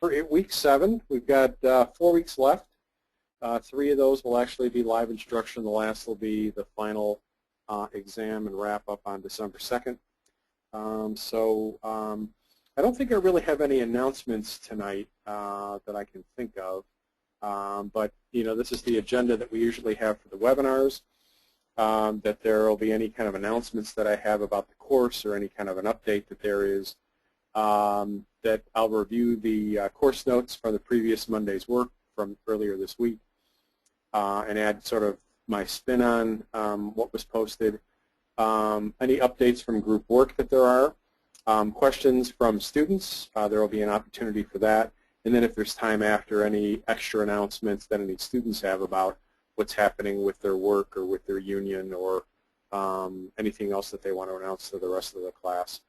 For week 7, we've got 4 weeks left. 3 of those will actually be live instruction. The last will be the final exam and wrap up on December 2nd. I don't think I really have any announcements tonight that I can think of. But this is the agenda that we usually have for the webinars. That there will be any kind of announcements that I have about the course or any kind of an update that there is. That I'll review the course notes from the previous Monday's work from earlier this week and add sort of my spin on what was posted. Any updates from group work that there are. Questions from students, there will be an opportunity for that. And then if there's time after, any extra announcements that any students have about what's happening with their work or with their union or anything else that they want to announce to the rest of the class.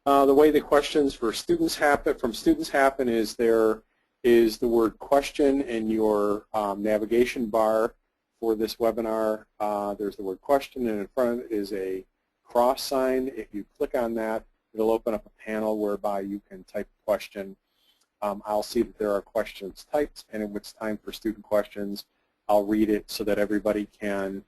The way the questions for students happen is there is the word question in your navigation bar for this webinar. There's the word question, and in front of it is a cross sign. If you click on that, it'll open up a panel whereby you can type a question. I'll see that there are questions typed, and when it's time for student questions, I'll read it so that everybody can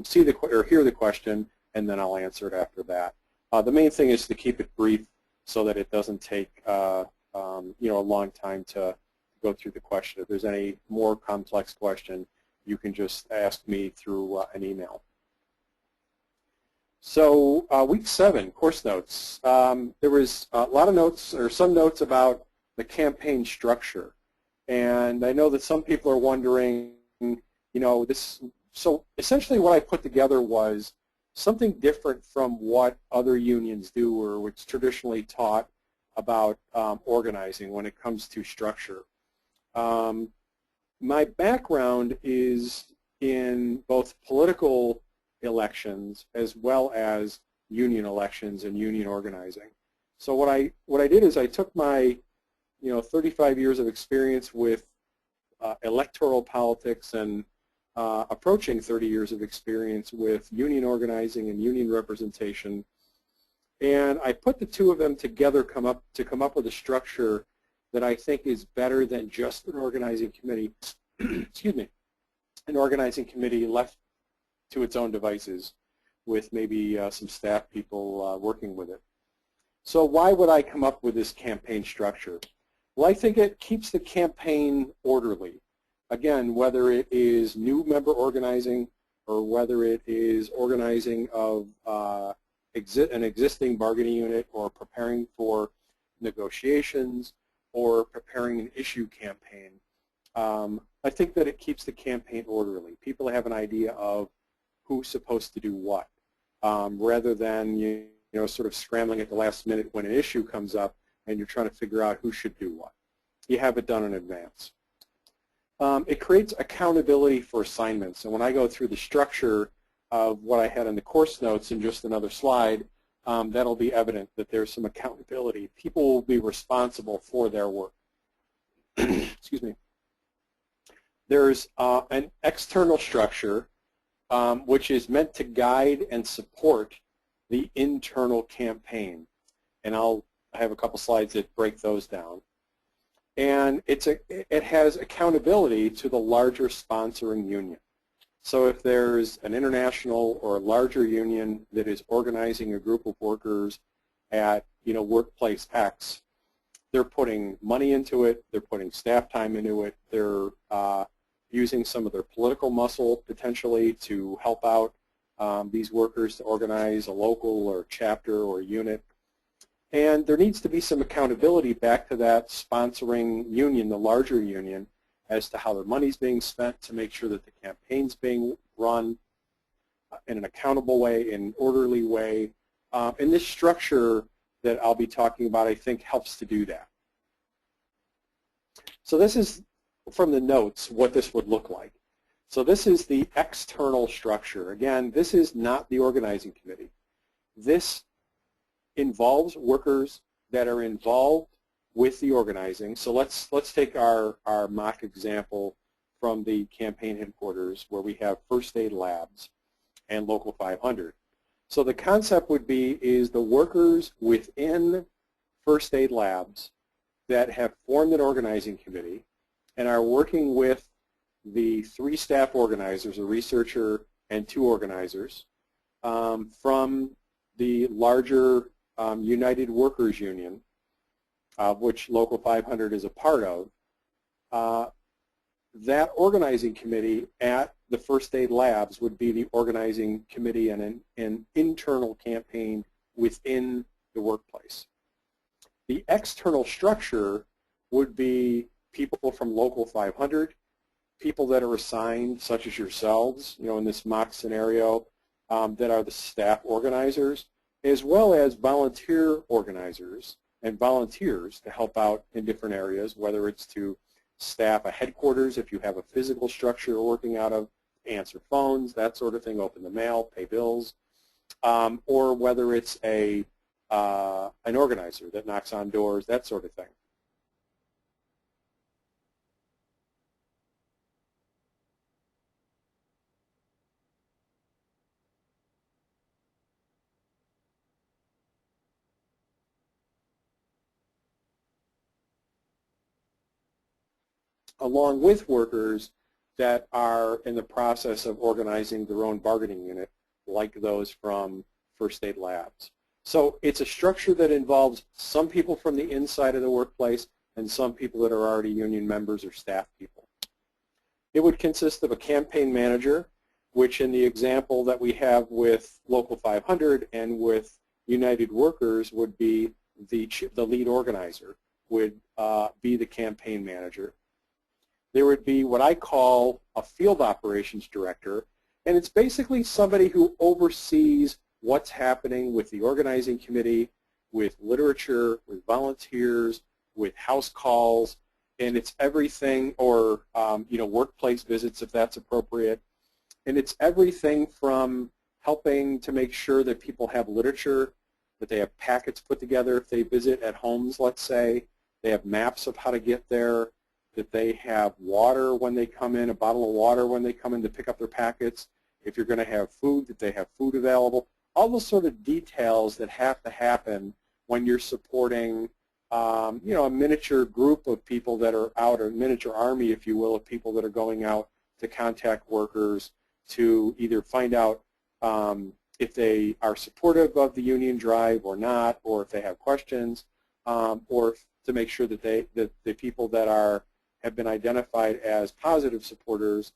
see or hear the question, and then I'll answer it after that. The main thing is to keep it brief so that it doesn't take a long time to go through the question. If there's any more complex question, you can just ask me through an email. So week 7, course notes. There was a lot of notes, or some notes about the campaign structure. And I know that some people are wondering, so essentially what I put together was something different from what other unions do or what's traditionally taught about organizing when it comes to structure. My background is in both political elections as well as union elections and union organizing. So what I did is I took my 35 years of experience with electoral politics and approaching 30 years of experience with union organizing and union representation, and I put the two of them together to come up with a structure that I think is better than just an organizing committee. Excuse me, an organizing committee left to its own devices with maybe some staff people working with it. So why would I come up with this campaign structure? Well, I think it keeps the campaign orderly. Again, whether it is new member organizing or whether it is organizing of an existing bargaining unit or preparing for negotiations or preparing an issue campaign, I think that it keeps the campaign orderly. People have an idea of who's supposed to do what, rather than sort of scrambling at the last minute when an issue comes up and you're trying to figure out who should do what. You have it done in advance. It creates accountability for assignments, and when I go through the structure of what I had in the course notes in just another slide, that'll be evident that there's some accountability. People will be responsible for their work. Excuse me. There's an external structure which is meant to guide and support the internal campaign, and I have a couple slides that break those down. And it has accountability to the larger sponsoring union. So if there's an international or a larger union that is organizing a group of workers at workplace X, they're putting money into it, they're putting staff time into it, they're using some of their political muscle potentially to help out these workers to organize a local or chapter or unit. And there needs to be some accountability back to that sponsoring union, the larger union, as to how their money's being spent to make sure that the campaign's being run in an accountable way, in an orderly way. And this structure that I'll be talking about, I think, helps to do that. So this is, from the notes, what this would look like. So this is the external structure. Again, this is not the organizing committee. This involves workers that are involved with the organizing. So let's take our mock example from the campaign headquarters where we have First Aid Labs and Local 500. So the concept would be is the workers within First Aid Labs that have formed an organizing committee and are working with the 3 staff organizers, a researcher and 2 organizers, from the larger United Workers Union, which Local 500 is a part of. That organizing committee at the First Aid Labs would be the organizing committee and an internal campaign within the workplace. The external structure would be people from Local 500, people that are assigned, such as yourselves, in this mock scenario, that are the staff organizers, as well as volunteer organizers and volunteers to help out in different areas, whether it's to staff a headquarters if you have a physical structure you're working out of, answer phones, that sort of thing, open the mail, pay bills, or whether it's an organizer that knocks on doors, that sort of thing. Along with workers that are in the process of organizing their own bargaining unit, like those from First Aid Labs. So it's a structure that involves some people from the inside of the workplace and some people that are already union members or staff people. It would consist of a campaign manager, which in the example that we have with Local 500 and with United Workers would be the lead organizer, would be the campaign manager. There would be what I call a field operations director, and it's basically somebody who oversees what's happening with the organizing committee, with literature, with volunteers, with house calls, and it's everything, or workplace visits if that's appropriate. And it's everything from helping to make sure that people have literature, that they have packets put together if they visit at homes, let's say, they have maps of how to get there, that they have water when they come in, a bottle of water when they come in to pick up their packets, if you're going to have food, that they have food available, all those sort of details that have to happen when you're supporting a miniature group of people that are out, or a miniature army, if you will, of people that are going out to contact workers to either find out if they are supportive of the union drive or not, or if they have questions, or to make sure that the people that have been identified as positive supporters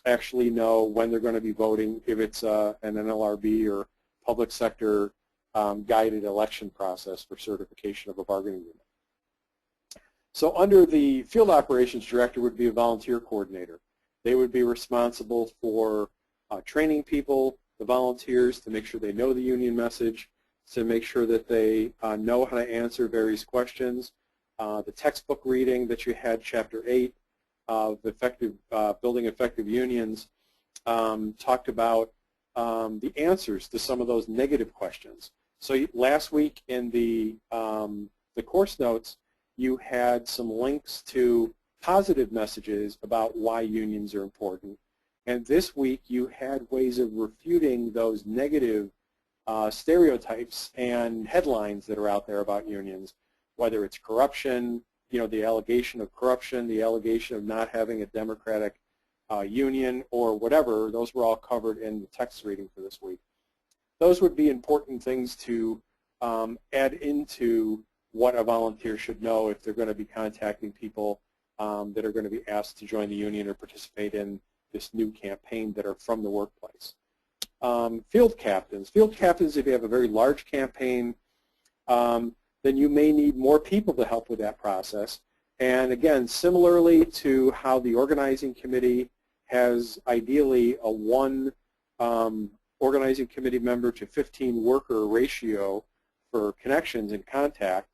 actually know when they're going to be voting, if it's an NLRB or public sector guided election process for certification of a bargaining unit. So under the field operations director would be a volunteer coordinator. They would be responsible for training people, the volunteers, to make sure they know the union message, to make sure that they know how to answer various questions. The textbook reading that you had, Chapter 8 of Building Effective Unions, talked about the answers to some of those negative questions. So last week in the course notes, you had some links to positive messages about why unions are important. And this week you had ways of refuting those negative stereotypes and headlines that are out there about unions, whether it's corruption, the allegation of corruption, the allegation of not having a democratic union, or whatever. Those were all covered in the text reading for this week. Those would be important things to add into what a volunteer should know if they're going to be contacting people that are going to be asked to join the union or participate in this new campaign that are from the workplace. Field captains. Field captains, if you have a very large campaign, then you may need more people to help with that process. And again, similarly to how the organizing committee has ideally a 1 organizing committee member to 15 worker ratio for connections and contact,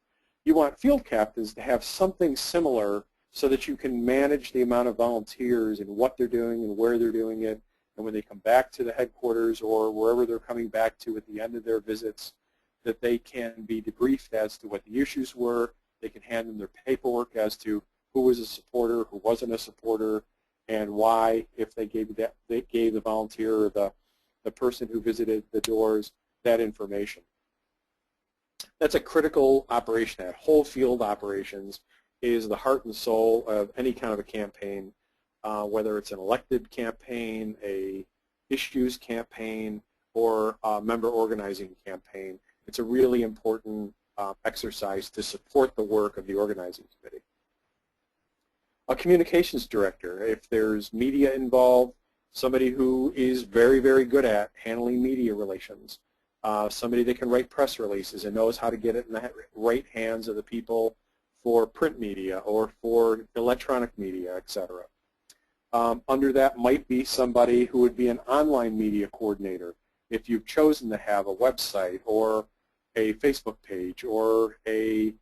you want field captains to have something similar so that you can manage the amount of volunteers and what they're doing and where they're doing it, and when they come back to the headquarters or wherever they're coming back to at the end of their visits, that they can be debriefed as to what the issues were. They can hand them their paperwork as to who was a supporter, who wasn't a supporter, and why, if they gave the volunteer or the person who visited the doors that information. That's a critical operation, that whole field operations is the heart and soul of any kind of a campaign, whether it's an elected campaign, a issues campaign, or a member organizing campaign. It's a really important exercise to support the work of the organizing committee. A communications director, if there's media involved, somebody who is very, very good at handling media relations, somebody that can write press releases and knows how to get it in the right hands of the people for print media or for electronic media, etc. Under that might be somebody who would be an online media coordinator if you've chosen to have a website or a Facebook page or a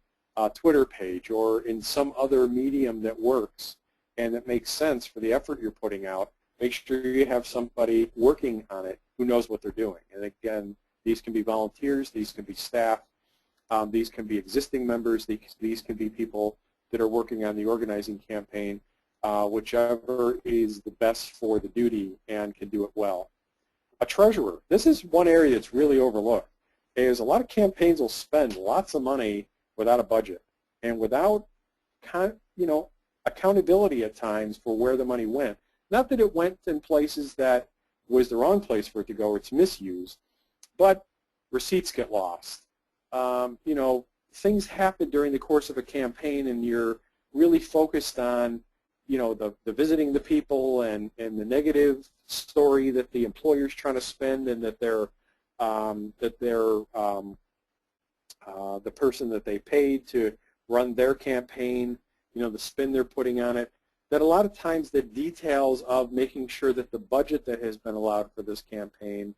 Twitter page or in some other medium that works and that makes sense for the effort you're putting out. Make sure you have somebody working on it who knows what they're doing. And again, these can be volunteers, these can be staff, these can be existing members, these can be people that are working on the organizing campaign, whichever is the best for the duty and can do it well. A treasurer, this is one area that's really overlooked, is a lot of campaigns will spend lots of money without a budget and without accountability at times for where the money went. Not that it went in places that was the wrong place for it to go or it's misused, but receipts get lost. Things happen during the course of a campaign and you're really focused on the visiting the people and the negative story that the employer's trying to spend and that they're the person that they paid to run their campaign, the spin they're putting on it, that a lot of times the details of making sure that the budget that has been allowed for this campaign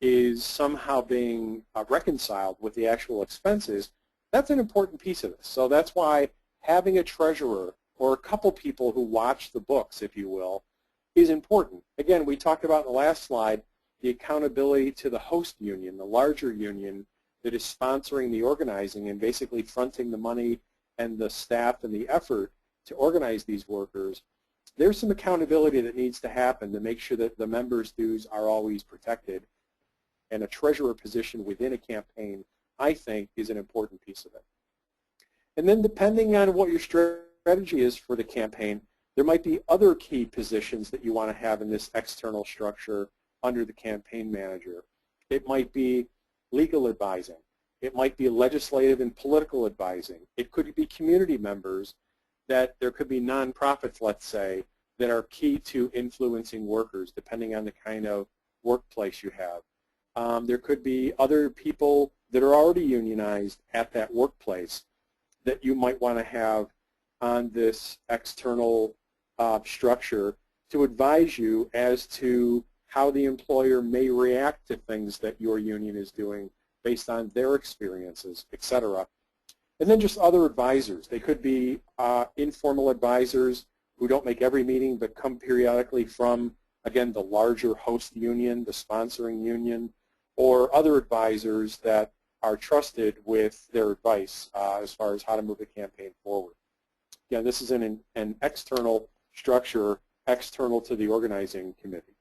is somehow being reconciled with the actual expenses, that's an important piece of this. So that's why having a treasurer or a couple people who watch the books, if you will, is important. Again, we talked about in the last slide the accountability to the host union, the larger union that is sponsoring the organizing and basically fronting the money and the staff and the effort to organize these workers. There's some accountability that needs to happen to make sure that the members' dues are always protected, and a treasurer position within a campaign, I think, is an important piece of it. And then depending on what your strategy is for the campaign, there might be other key positions that you want to have in this external structure under the campaign manager. It might be legal advising. It might be legislative and political advising. It could be community members that there could be nonprofits, let's say, that are key to influencing workers depending on the kind of workplace you have. There could be other people that are already unionized at that workplace that you might want to have on this external structure to advise you as to how the employer may react to things that your union is doing based on their experiences, etc. And then just other advisors. They could be informal advisors who don't make every meeting but come periodically from, again, the larger host union, the sponsoring union, or other advisors that are trusted with their advice as far as how to move the campaign forward. Again, this is an external structure, external to the organizing committee.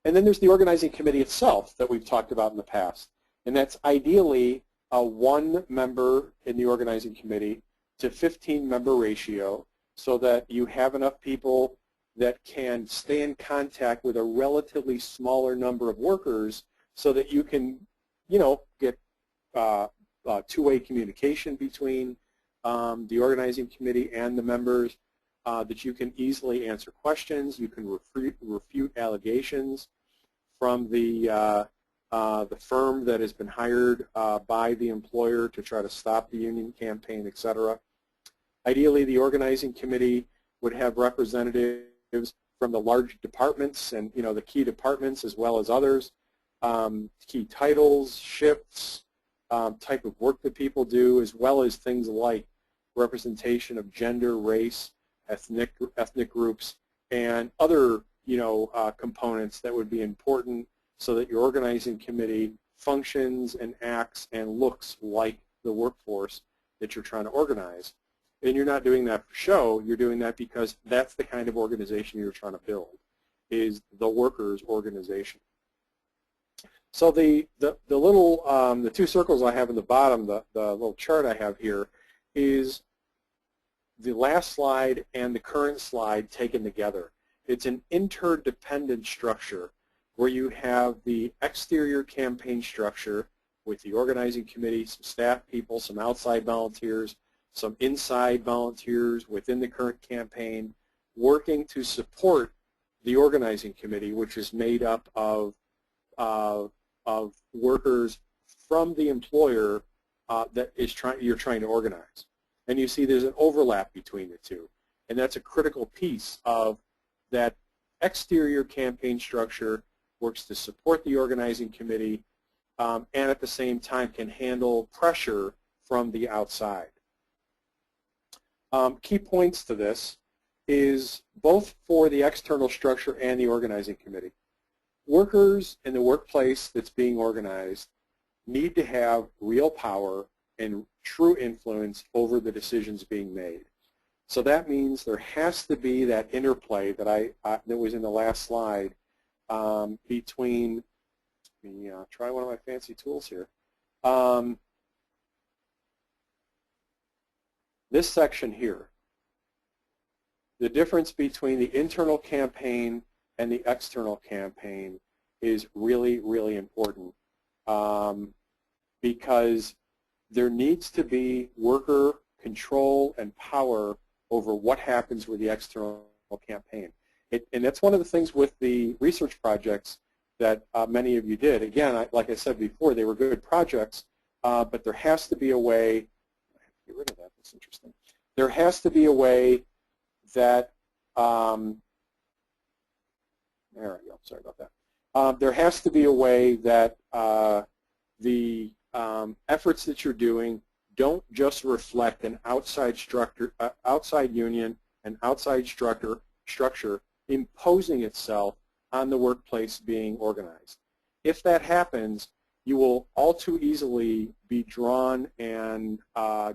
And then there's the organizing committee itself that we've talked about in the past. And that's ideally a 1 member in the organizing committee to 15 member ratio so that you have enough people that can stay in contact with a relatively smaller number of workers so that you can, get two-way communication between the organizing committee and the members, that you can easily answer questions, you can refute allegations from the firm that has been hired by the employer to try to stop the union campaign, etc. Ideally, the organizing committee would have representatives from the large departments and the key departments as well as others, key titles, shifts, type of work that people do, as well as things like representation of gender, race, ethnic groups, and other components that would be important so that your organizing committee functions and acts and looks like the workforce that you're trying to organize. And you're not doing that for show, you're doing that because that's the kind of organization you're trying to build, is the workers' organization. So the little, the 2 circles I have in the bottom, the little chart I have here, is the last slide and the current slide taken together. It's an interdependent structure where you have the exterior campaign structure with the organizing committee, some staff people, some outside volunteers, some inside volunteers within the current campaign, working to support the organizing committee, which is made up of workers from the employer that you're trying to organize. And you see there's an overlap between the two. And that's a critical piece of that exterior campaign structure, works to support the organizing committee, and at the same time can handle pressure from the outside. Key points to this is both for the external structure and the organizing committee. Workers in the workplace that's being organized need to have real power and true influence over the decisions being made. So that means there has to be that interplay that that was in the last slide between, let me try one of my fancy tools here. This section here, the difference between the internal campaign and the external campaign is really, really important because there needs to be worker control and power over what happens with the external campaign. And that's one of the things with the research projects that many of you did. Again, like I said before, they were good projects, but there has to be a way, get rid of that, that's interesting. There has to be a way that, there we go, sorry about that. There has to be a way that the efforts that you're doing don't just reflect an outside structure, outside union, and outside structure imposing itself on the workplace being organized. If that happens, you will all too easily be drawn and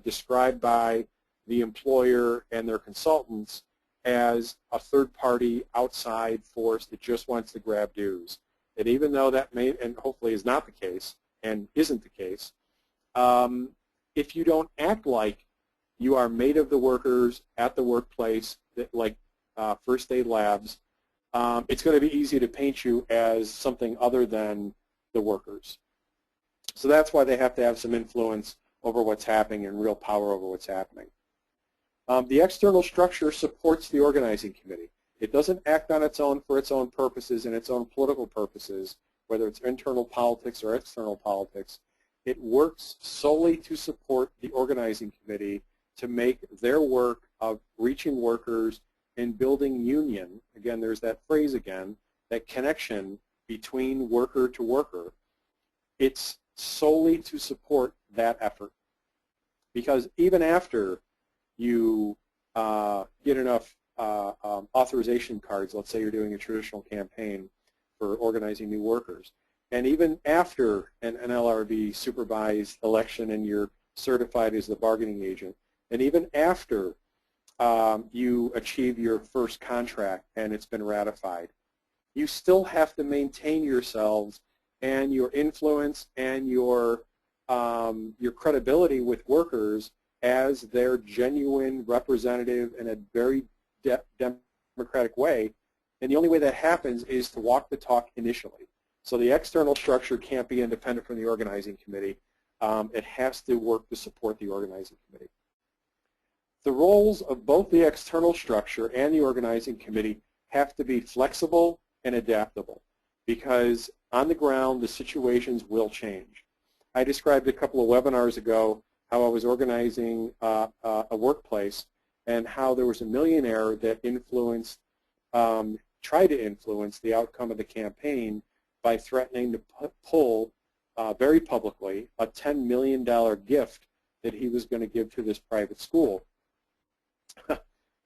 described by the employer and their consultants as a third-party outside force that just wants to grab dues. And even though that may, and hopefully is not the case, and isn't the case, if you don't act like you are made of the workers at the workplace, like First Aid Labs, it's going to be easy to paint you as something other than the workers. So that's why they have to have some influence over what's happening and real power over what's happening. The external structure supports the organizing committee. It doesn't act on its own for its own purposes and its own political purposes, whether it's internal politics or external politics. It works solely to support the organizing committee to make their work of reaching workers and building union, again, there's that phrase again, that connection between worker to worker. It's solely to support that effort. Because even after you get enough authorization cards, let's say you're doing a traditional campaign for organizing new workers, and even after an NLRB supervised election and you're certified as the bargaining agent, and even after you achieve your first contract and it's been ratified, you still have to maintain yourselves and your influence and your credibility with workers as their genuine representative in a very democratic way. And the only way that happens is to walk the talk initially. So the external structure can't be independent from the organizing committee. It has to work to support the organizing committee. The roles of both the external structure and the organizing committee have to be flexible and adaptable because on the ground the situations will change. I described a couple of webinars ago how I was organizing a workplace and how there was a millionaire that influenced, tried to influence the outcome of the campaign by threatening to pull very publicly a $10 million gift that he was going to give to this private school.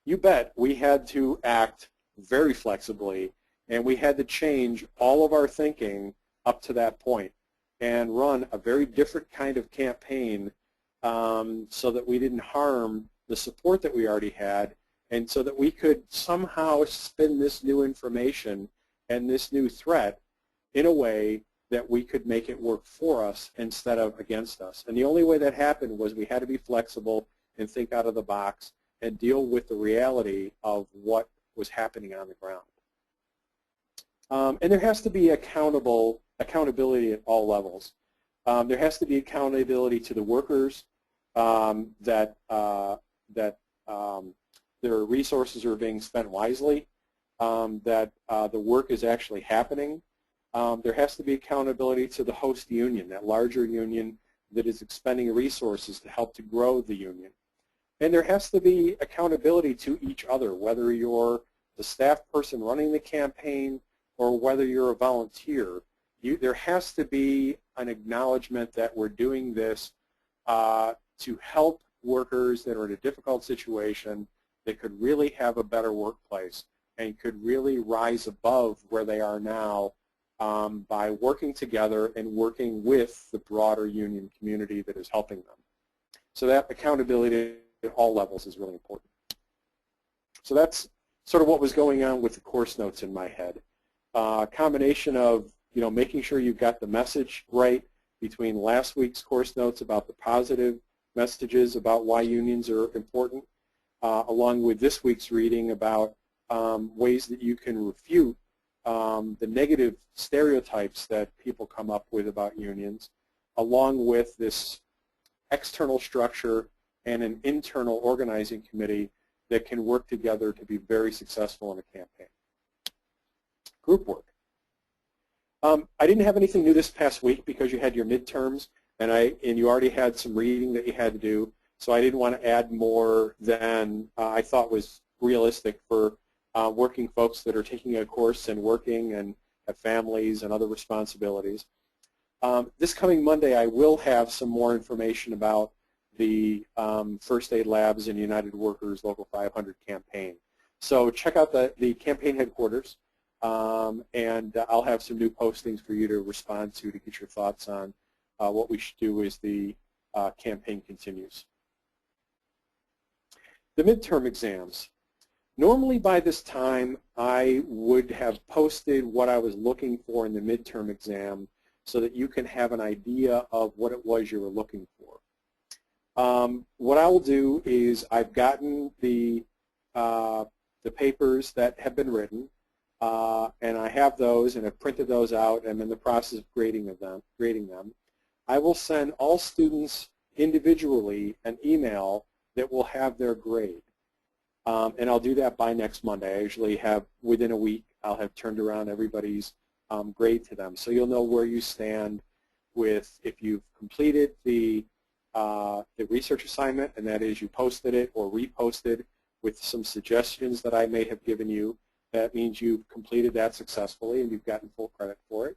You bet we had to act very flexibly, and we had to change all of our thinking up to that point and run a very different kind of campaign so that we didn't harm the support that we already had, and so that we could somehow spin this new information and this new threat in a way that we could make it work for us instead of against us. And the only way that happened was we had to be flexible and think out of the box and deal with the reality of what was happening on the ground. And there has to be accountability at all levels. There has to be accountability to the workers that their resources are being spent wisely, that the work is actually happening. There has to be accountability to the host union, that larger union that is expending resources to help to grow the union. And there has to be accountability to each other, whether you're the staff person running the campaign or whether you're a volunteer. There has to be an acknowledgement that we're doing this to help workers that are in a difficult situation that could really have a better workplace and could really rise above where they are now by working together and working with the broader union community that is helping them. So that accountability at all levels is really important. So that's sort of what was going on with the course notes in my head. A combination of making sure you've got the message right between last week's course notes about the positive messages about why unions are important, along with this week's reading about ways that you can refute the negative stereotypes that people come up with about unions, along with this external structure and an internal organizing committee that can work together to be very successful in a campaign. Group work. I didn't have anything new this past week because you had your midterms and you already had some reading that you had to do, so I didn't want to add more than I thought was realistic for working folks that are taking a course and working and have families and other responsibilities. This coming Monday I will have some more information about the First Aid Labs and United Workers Local 500 campaign. So check out the campaign headquarters. And I'll have some new postings for you to respond to get your thoughts on what we should do as the campaign continues. The midterm exams. Normally by this time I would have posted what I was looking for in the midterm exam so that you can have an idea of what it was you were looking for. What I will do is I've gotten the papers that have been written. And I have those and have printed those out and I'm in the process of grading them. I will send all students individually an email that will have their grade. And I'll do that by next Monday. I usually have, within a week, I'll have turned around everybody's grade to them. So you'll know where you stand with if you've completed the research assignment, and that is you posted it or reposted with some suggestions that I may have given you. That means you've completed that successfully and you've gotten full credit for it.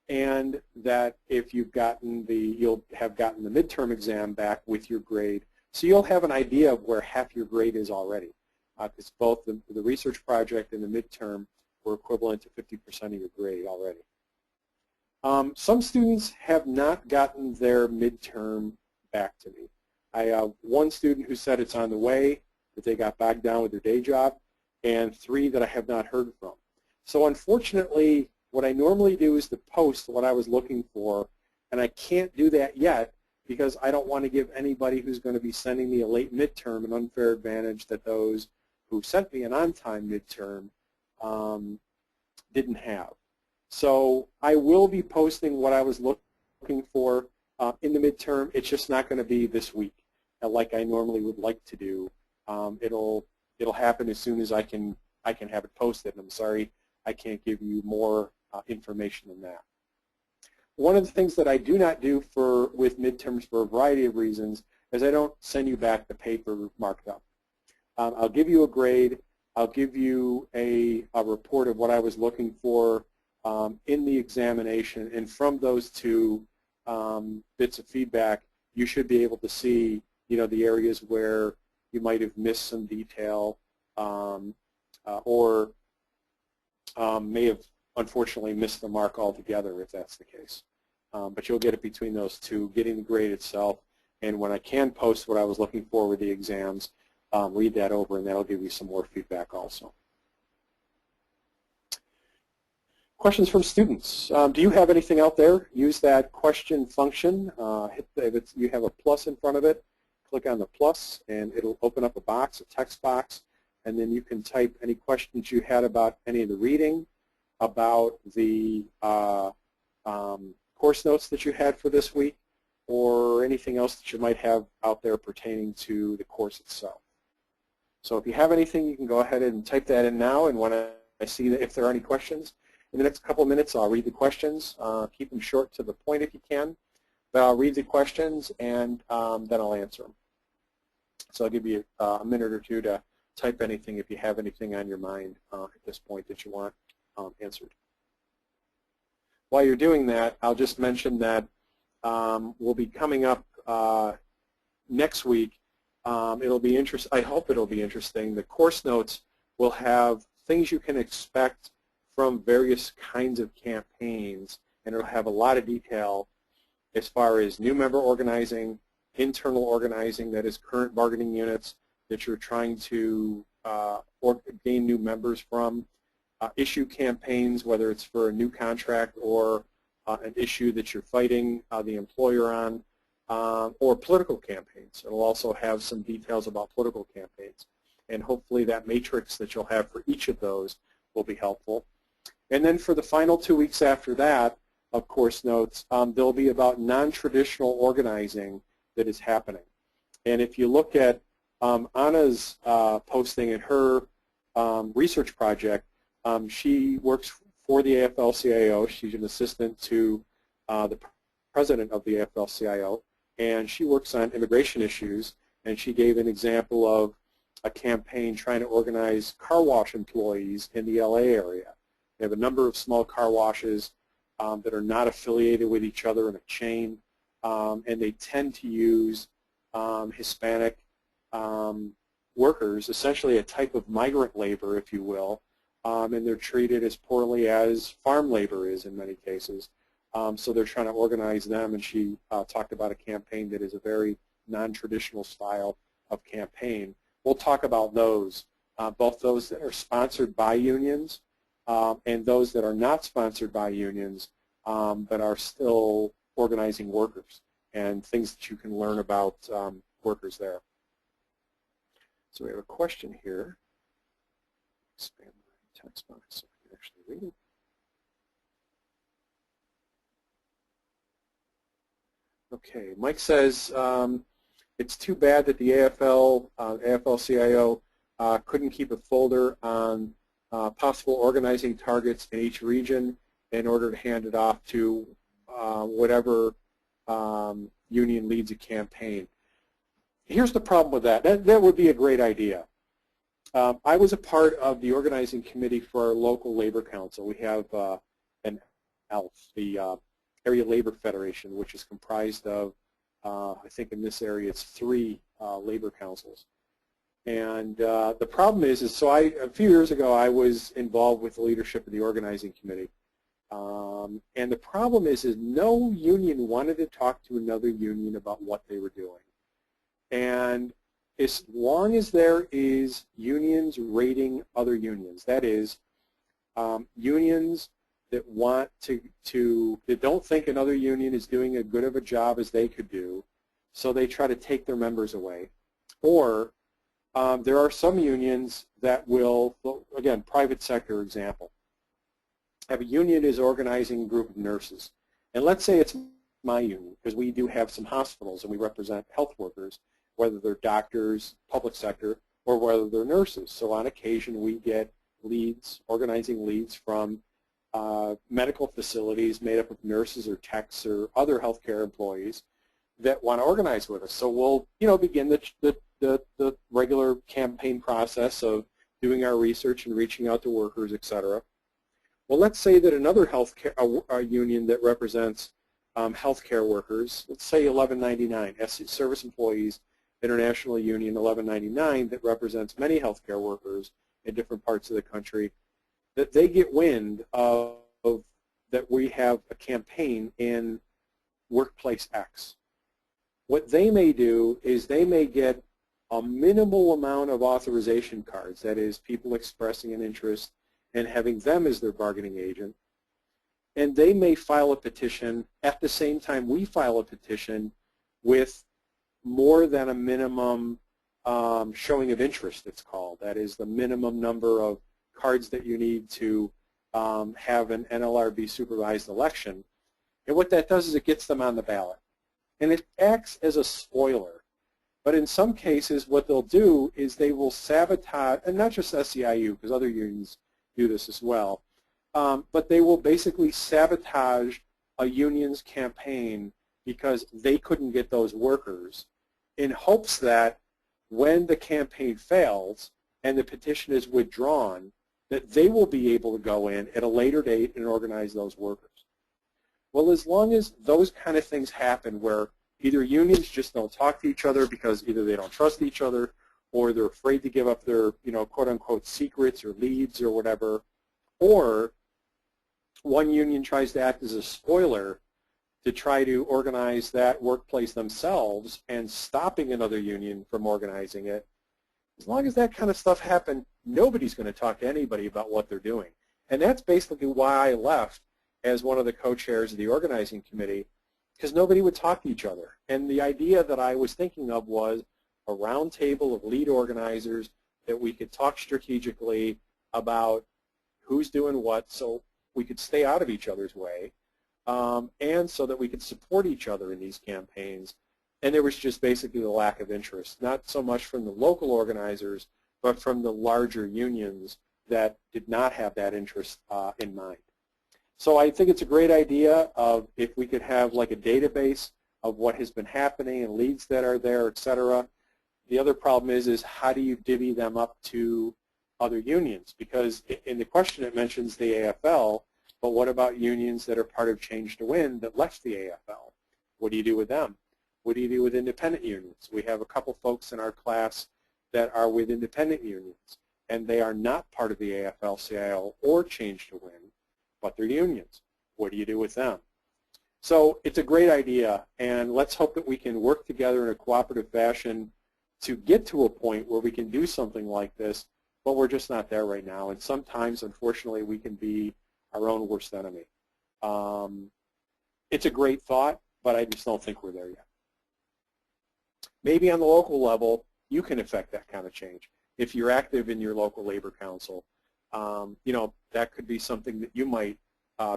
And that if you've gotten you'll have gotten the midterm exam back with your grade. So you'll have an idea of where half your grade is already. Because both the research project and the midterm were equivalent to 50% of your grade already. Some students have not gotten their midterm back to me. I have one student who said it's on the way, that they got bogged down with their day job, and 3 that I have not heard from. So unfortunately, what I normally do is to post what I was looking for, and I can't do that yet because I don't want to give anybody who's going to be sending me a late midterm an unfair advantage that those who sent me an on-time midterm didn't have. So I will be posting what I was looking for in the midterm. It's just not going to be this week like I normally would like to do. It'll happen as soon as I can have it posted. And I'm sorry I can't give you more information than that. One of the things that I do not do with midterms for a variety of reasons is I don't send you back the paper marked up. I'll give you a grade. I'll give you a report of what I was looking for in the examination, and from those 2 bits of feedback, you should be able to see, the areas where you might have missed some detail or may have unfortunately missed the mark altogether if that's the case. But you'll get it between those 2, getting the grade itself, and when I can post what I was looking for with the exams, read that over and that'll give you some more feedback also. Questions from students. Do you have anything out there? Use that question function. If you have a plus in front of it, click on the plus, and it'll open up a box, a text box, and then you can type any questions you had about any of the reading, about the course notes that you had for this week, or anything else that you might have out there pertaining to the course itself. So if you have anything, you can go ahead and type that in now, and when I see that if there are any questions, in the next couple of minutes I'll read the questions. Keep them short to the point if you can, but I'll read the questions and then I'll answer them. So I'll give you a minute or two to type anything if you have anything on your mind at this point that you want answered. While you're doing that, I'll just mention that we'll be coming up next week. It'll be interesting. I hope it'll be interesting. The course notes will have things you can expect from various kinds of campaigns, and it'll have a lot of detail as far as new member organizing, internal organizing, that is current bargaining units that you're trying to gain new members from, issue campaigns, whether it's for a new contract or an issue that you're fighting the employer on, or political campaigns. It'll also have some details about political campaigns. And hopefully that matrix that you'll have for each of those will be helpful. And then for the final 2 weeks after that, of course notes, there'll be about non-traditional organizing that is happening. And if you look at Anna's posting in her research project, she works for the AFL-CIO. She's an assistant to the president of the AFL-CIO, and she works on immigration issues, and she gave an example of a campaign trying to organize car wash employees in the LA area. They have a number of small car washes that are not affiliated with each other in a chain, and they tend to use Hispanic workers, essentially a type of migrant labor, if you will, and they're treated as poorly as farm labor is in many cases. So they're trying to organize them, and she talked about a campaign that is a very non-traditional style of campaign. We'll talk about those, both those that are sponsored by unions and those that are not sponsored by unions but are still organizing workers, and things that you can learn about workers there. So we have a question here. Expand my text box so I can actually read it. Okay, Mike says it's too bad that the AFL-CIO couldn't keep a folder on possible organizing targets in each region in order to hand it off to whatever union leads a campaign. Here's the problem with that. That would be a great idea. I was a part of the organizing committee for our local labor council. We have an ELF, the Area Labor Federation, which is comprised of, I think in this area it's 3 labor councils. And the problem is so a few years ago I was involved with the leadership of the organizing committee. And the problem is no union wanted to talk to another union about what they were doing. And as long as there is unions rating other unions, that is, unions that want that don't think another union is doing as good of a job as they could do, so they try to take their members away. Or there are some unions that will, again, private sector example, have a union is organizing a group of nurses. And let's say it's my union, because we do have some hospitals and we represent health workers, whether they're doctors, public sector, or whether they're nurses. So on occasion we get leads, organizing leads from medical facilities made up of nurses or techs or other healthcare employees that want to organize with us. So we'll, begin the regular campaign process of doing our research and reaching out to workers, etc. Well, let's say that another healthcare union that represents healthcare workers, let's say 1199, Service Employees International Union 1199, that represents many healthcare workers in different parts of the country, that they get wind of that we have a campaign in workplace X. What they may do is they may get a minimal amount of authorization cards, that is, people expressing an interest and having them as their bargaining agent, and they may file a petition at the same time we file a petition with more than a minimum showing of interest, it's called. That is the minimum number of cards that you need to have an NLRB supervised election. And what that does is it gets them on the ballot. And it acts as a spoiler. But in some cases, what they'll do is they will sabotage, and not just SEIU, because other unions do this as well, but they will basically sabotage a union's campaign because they couldn't get those workers, in hopes that when the campaign fails and the petition is withdrawn, that they will be able to go in at a later date and organize those workers. Well, as long as those kind of things happen where either unions just don't talk to each other because either they don't trust each other or they're afraid to give up their, quote-unquote secrets or leads or whatever, or one union tries to act as a spoiler to try to organize that workplace themselves and stopping another union from organizing it, as long as that kind of stuff happens, nobody's going to talk to anybody about what they're doing. And that's basically why I left as one of the co-chairs of the organizing committee, because nobody would talk to each other. And the idea that I was thinking of was a round table of lead organizers that we could talk strategically about who's doing what so we could stay out of each other's way, and so that we could support each other in these campaigns. And there was just basically the lack of interest, not so much from the local organizers, but from the larger unions that did not have that interest in mind. So I think it's a great idea of if we could have like a database of what has been happening and leads that are there, et cetera. The other problem is how do you divvy them up to other unions? Because in the question it mentions the AFL, but what about unions that are part of Change to Win that left the AFL? What do you do with them? What do you do with independent unions? We have a couple folks in our class that are with independent unions, and they are not part of the AFL-CIO or Change to Win, but they're unions. What do you do with them? So it's a great idea, and let's hope that we can work together in a cooperative fashion to get to a point where we can do something like this, but we're just not there right now. And sometimes, unfortunately, we can be our own worst enemy. It's a great thought, but I just don't think we're there yet. Maybe on the local level, you can affect that kind of change. If you're active in your local labor council, that could be something that you might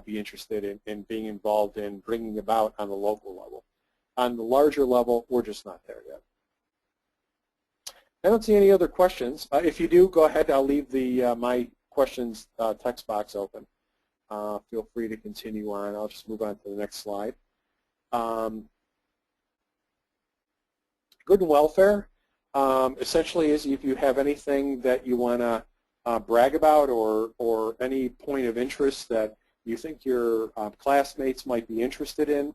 be interested in being involved in bringing about on the local level. On the larger level, we're just not there yet. I don't see any other questions. If you do, go ahead. I'll leave the my questions text box open. Feel free to continue on. I'll just move on to the next slide. Good and welfare essentially is if you have anything that you want to brag about or any point of interest that you think your classmates might be interested in,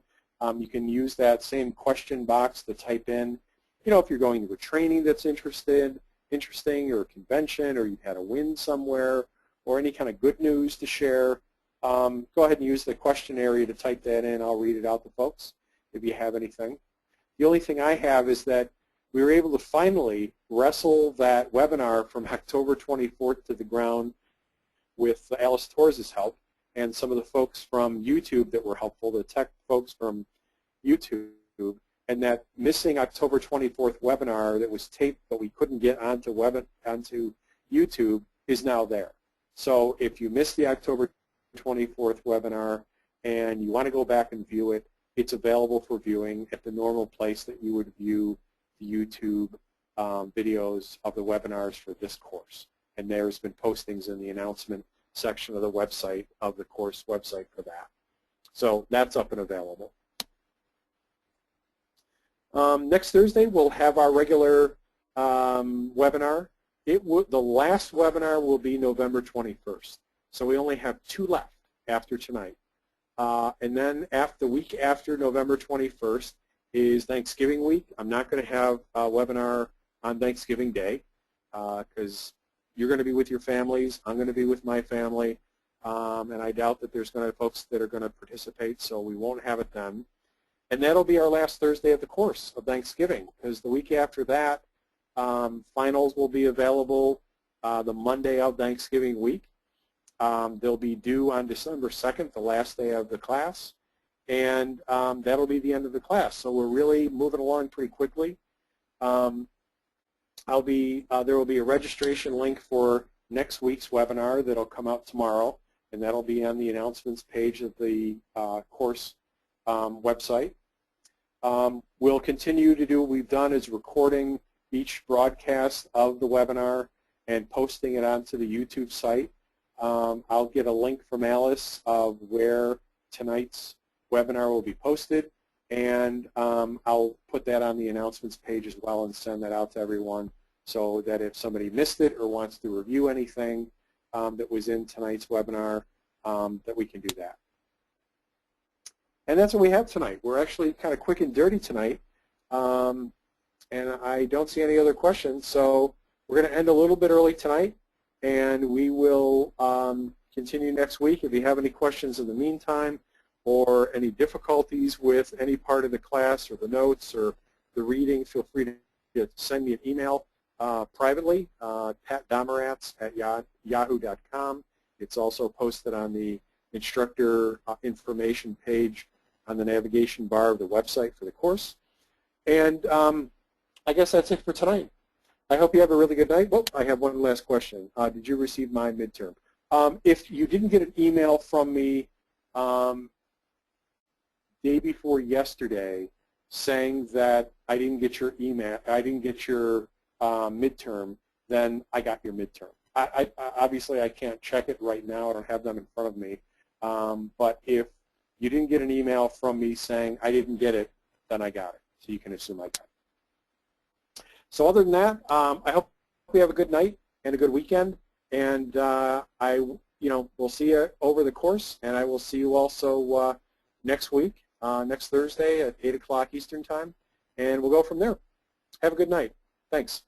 you can use that same question box to type in, if you're going to a training that's interesting or a convention or you've had a win somewhere or any kind of good news to share, go ahead and use the question area to type that in. I'll read it out to folks if you have anything. The only thing I have is that we were able to finally wrestle that webinar from October 24th to the ground with Alice Torres' help and some of the folks from YouTube that were helpful, the tech folks from YouTube, and that missing October 24th webinar that was taped but we couldn't get onto YouTube is now there. So if you missed the October 24th webinar and you want to go back and view it, it's available for viewing at the normal place that you would view the YouTube videos of the webinars for this course. And there's been postings in the announcement section of the website, of the course website for that. So that's up and available. Next Thursday, we'll have our regular webinar. The last webinar will be November 21st. So we only have 2 left after tonight. And then the week after November 21st is Thanksgiving week. I'm not going to have a webinar on Thanksgiving Day because you're going to be with your families. I'm going to be with my family. And I doubt that there's going to be folks that are going to participate, so we won't have it then. And that'll be our last Thursday of the course of Thanksgiving, because the week after that, finals will be available the Monday of Thanksgiving week. They'll be due on December 2nd, the last day of the class, and that'll be the end of the class. So we're really moving along pretty quickly. there will be a registration link for next week's webinar that'll come out tomorrow, and that'll be on the announcements page of the course website. We'll continue to do what we've done, is recording each broadcast of the webinar and posting it onto the YouTube site. I'll get a link from Alice of where tonight's webinar will be posted, and I'll put that on the announcements page as well and send that out to everyone, so that if somebody missed it or wants to review anything that was in tonight's webinar, that we can do that. And that's what we have tonight. We're actually kind of quick and dirty tonight, and I don't see any other questions, so we're going to end a little bit early tonight, and we will continue next week. If you have any questions in the meantime, or any difficulties with any part of the class or the notes or the reading, feel free to send me an email privately, patdomerats@yahoo.com. It's also posted on the instructor information page on the navigation bar of the website for the course. And I guess that's it for tonight. I hope you have a really good night. Well, I have one last question. Did you receive my midterm? If you didn't get an email from me day before yesterday saying that I didn't get your email, I didn't get your midterm, then I got your midterm. Obviously, I can't check it right now. I don't have them in front of me. But if you didn't get an email from me saying I didn't get it, then I got it. So you can assume I got it. So other than that, I hope we have a good night and a good weekend. And we'll see you over the course, and I will see you also next week, next Thursday at 8 o'clock Eastern Time, and we'll go from there. Have a good night. Thanks.